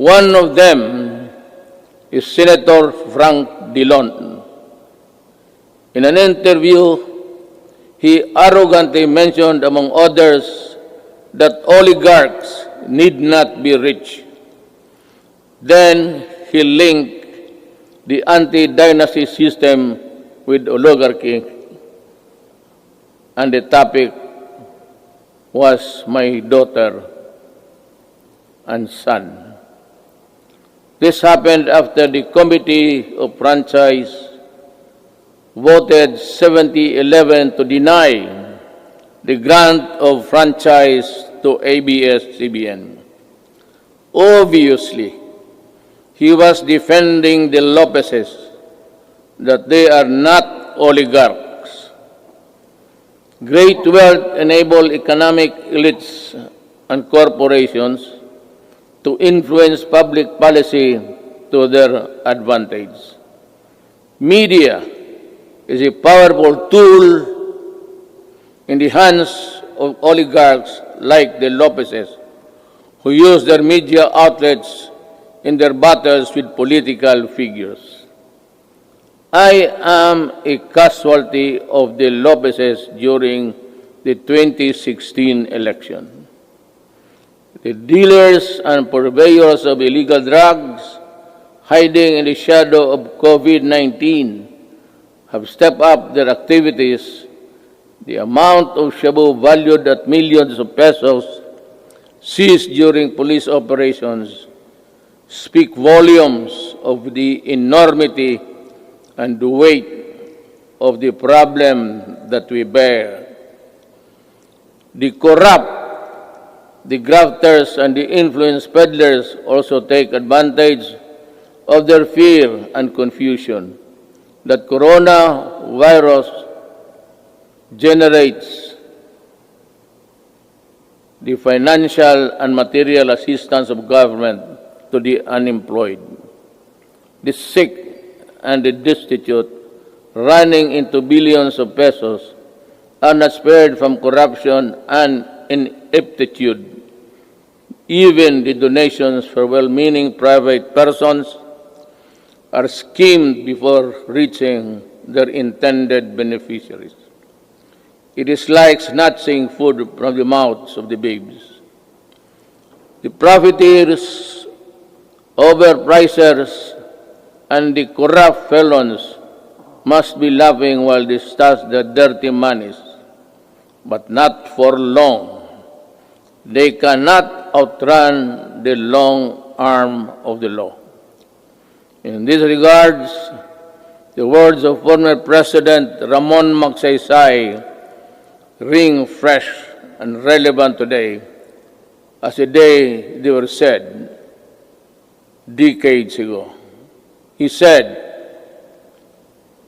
One of them is Senator Frank Drilon. In an interview, he arrogantly mentioned, among others, that oligarchs need not be rich. Then he linked the anti-dynasty system with oligarchy, and the topic was my daughter and son. This happened after the Committee of Franchise voted 70-11 to deny the grant of franchise to ABS-CBN. Obviously, he was defending the Lopezes, that they are not oligarchs. Great wealth enables economic elites and corporations to influence public policy to their advantage. Media is a powerful tool in the hands of oligarchs like the Lopezes, who use their media outlets in their battles with political figures. I am a casualty of the Lopezes during the 2016 election. The dealers and purveyors of illegal drugs, hiding in the shadow of COVID-19, have stepped up their activities. The amount of shabu valued at millions of pesos seized during police operations speak volumes of the enormity and the weight of the problem that we bear. The corrupt, the grafters, and the influence peddlers also take advantage of their fear and confusion that coronavirus generates the financial and material assistance of government to the unemployed, the sick, and the destitute, running into billions of pesos, are not spared from corruption and ineptitude. Even the donations for well-meaning private persons are schemed before reaching their intended beneficiaries. It is like snatching food from the mouths of the babes. The profiteers, overpricers, and the corrupt felons must be laughing while they stash their dirty monies, but not for long. They cannot outrun the long arm of the law. In these regards, the words of former President Ramon Magsaysay ring fresh and relevant today as the day they were said decades ago. He said,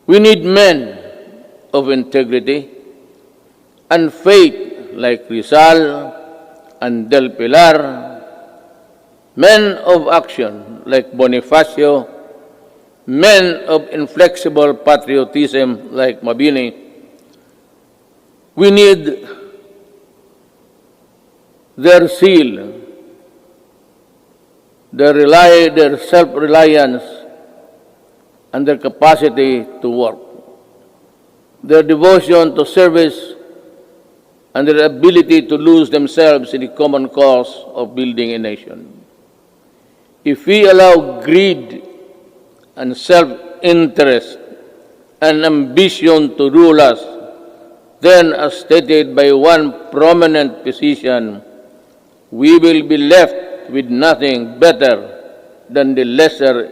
"We need men of integrity and faith like Rizal and Del Pilar, men of action like Bonifacio, men of inflexible patriotism like Mabini. We need their zeal, their self-reliance, and their capacity to work, their devotion to service, and their ability to lose themselves in the common cause of building a nation. If we allow greed and self-interest and ambition to rule us, then, as stated by one prominent physician, we will be left with nothing better than the lesser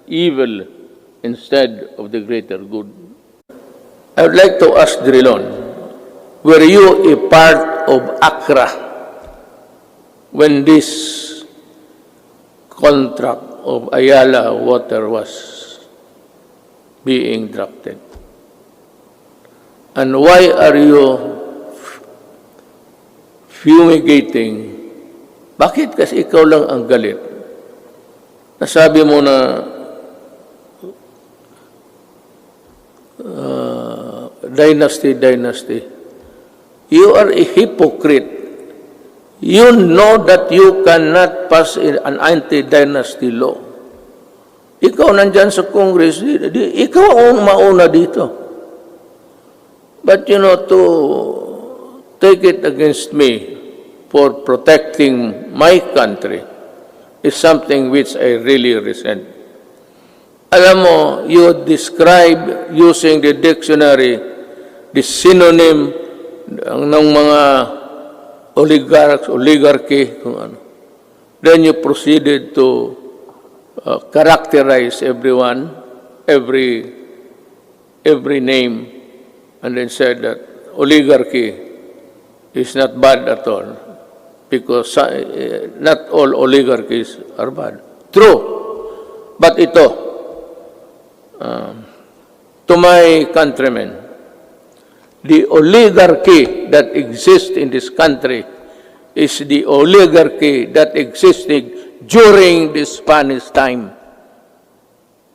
evil instead of the greater good." I would like to ask Drilon, were you a part of Accra when this contract of Ayala Water was being drafted? And why are you fumigating? Bakit kasi ikaw lang ang galit? Nasabi mo na dynasty. You are a hypocrite. You know that you cannot pass an anti-dynasty law. Ikaw nandyan sa Congress, ikaw ang mauna dito. But you know, to take it against me for protecting my country is something which I really resent. Alam mo, you describe using the dictionary the synonym ng mga oligarchs, oligarchy, kung ano. Then you proceeded to characterize everyone, every name, and then said that oligarchy is not bad at all, because not all oligarchies are bad. True. But ito, to my countrymen, the oligarchy that exists in this country is the oligarchy that existed during the Spanish time.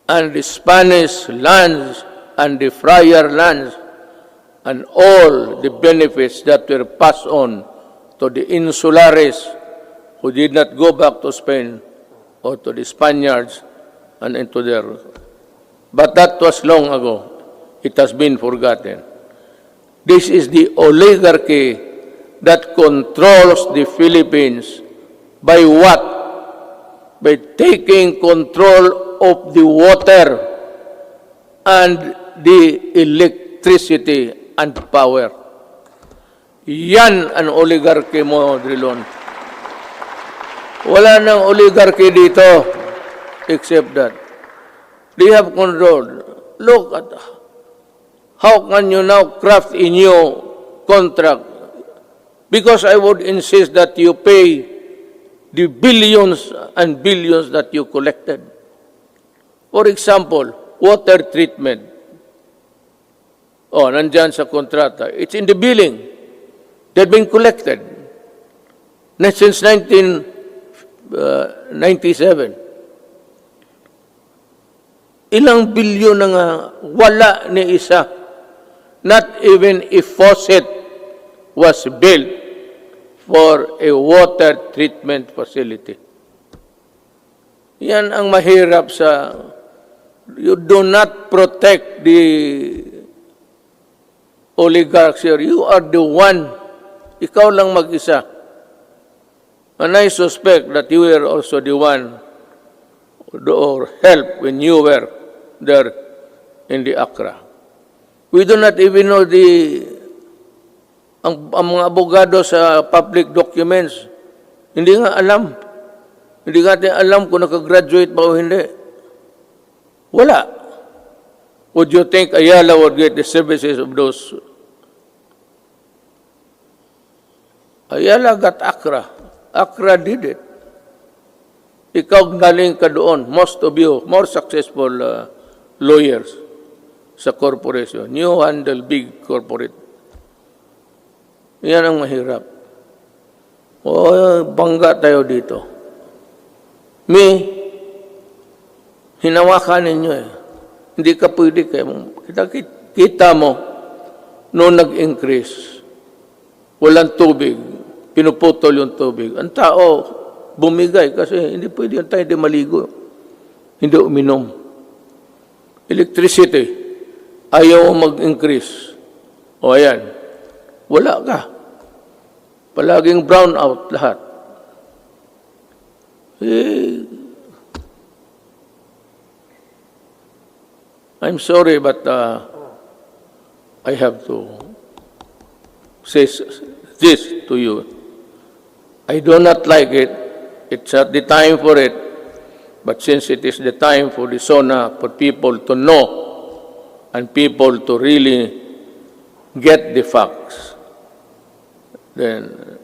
And the Spanish lands and the friar lands and all the benefits that were passed on to the insulares who did not go back to Spain or to the Spaniards and into their... But that was long ago. It has been forgotten. This is the oligarchy that controls the Philippines by what? By taking control of the water and the electricity and power. Yan ang oligarchy mo, Drilon. Wala nang oligarchy dito except that they have control. Look at how can you now craft a new contract? Because I would insist that you pay the billions and billions that you collected. For example, water treatment. Oh, nandyan sa kontrata. It's in the billing. They've been collected. Since 1997. Ilang bilyon na nga wala ni isa. Not even a faucet was built for a water treatment facility. Yan ang mahirap sa... You do not protect the oligarchs here. You are the one. Ikaw lang mag-isa. And I suspect that you were also the one or help when you were there in the Accra. We do not even know ang mga abogado sa public documents. Hindi nga alam. Hindi natin alam kung nakagraduate ba o hindi. Wala. Would you think Ayala would get the services of those? Ayala got Accra. Accra did it. Ikaw galing ka doon. Most of you, more successful lawyers sa corporation. You handle big corporate. Yan ang mahirap. O, bangga tayo dito. Hinawakan ninyo eh. Hindi ka pwede kayo. Kita mo, noong nag-increase, walang tubig, pinuputol yung tubig. Ang tao, bumigay kasi hindi pwede yung tayo hindi maligo. Hindi uminom. Electricity, ayaw mag-increase. O ayan, wala ka. Palaging brown out lahat. I'm sorry, but I have to say this to you. I do not like it. It's not the time for it. But since it is the time for the SONA, for people to know and people to really get the facts, then,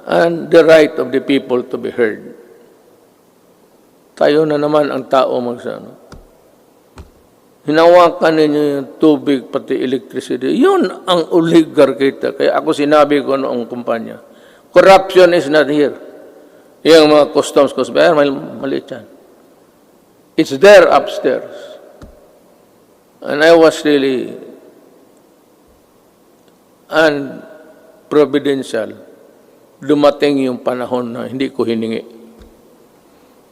and the right of the people to be heard. Tayo na naman ang tao magsano. Hinawakan ninyo yung tubig, pati electricity. Yun ang oligarchy. Kaya ako sinabi ko noong kumpanya, corruption is not here. Yung mga customs, maliit yan. It's there upstairs. And I was really, and providential, dumating yung panahon na hindi ko hiningi.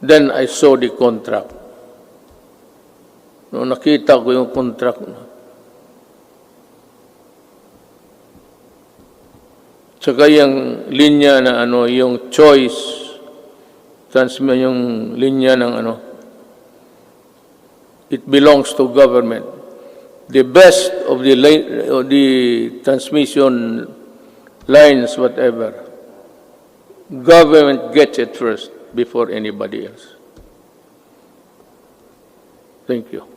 Then I saw the contract. Nung nakita ko yung contract na, saka yung linya na ano, yung choice, yung linya ng ano, it belongs to government. The best of the transmission lines, whatever, government gets it first before anybody else. Thank you.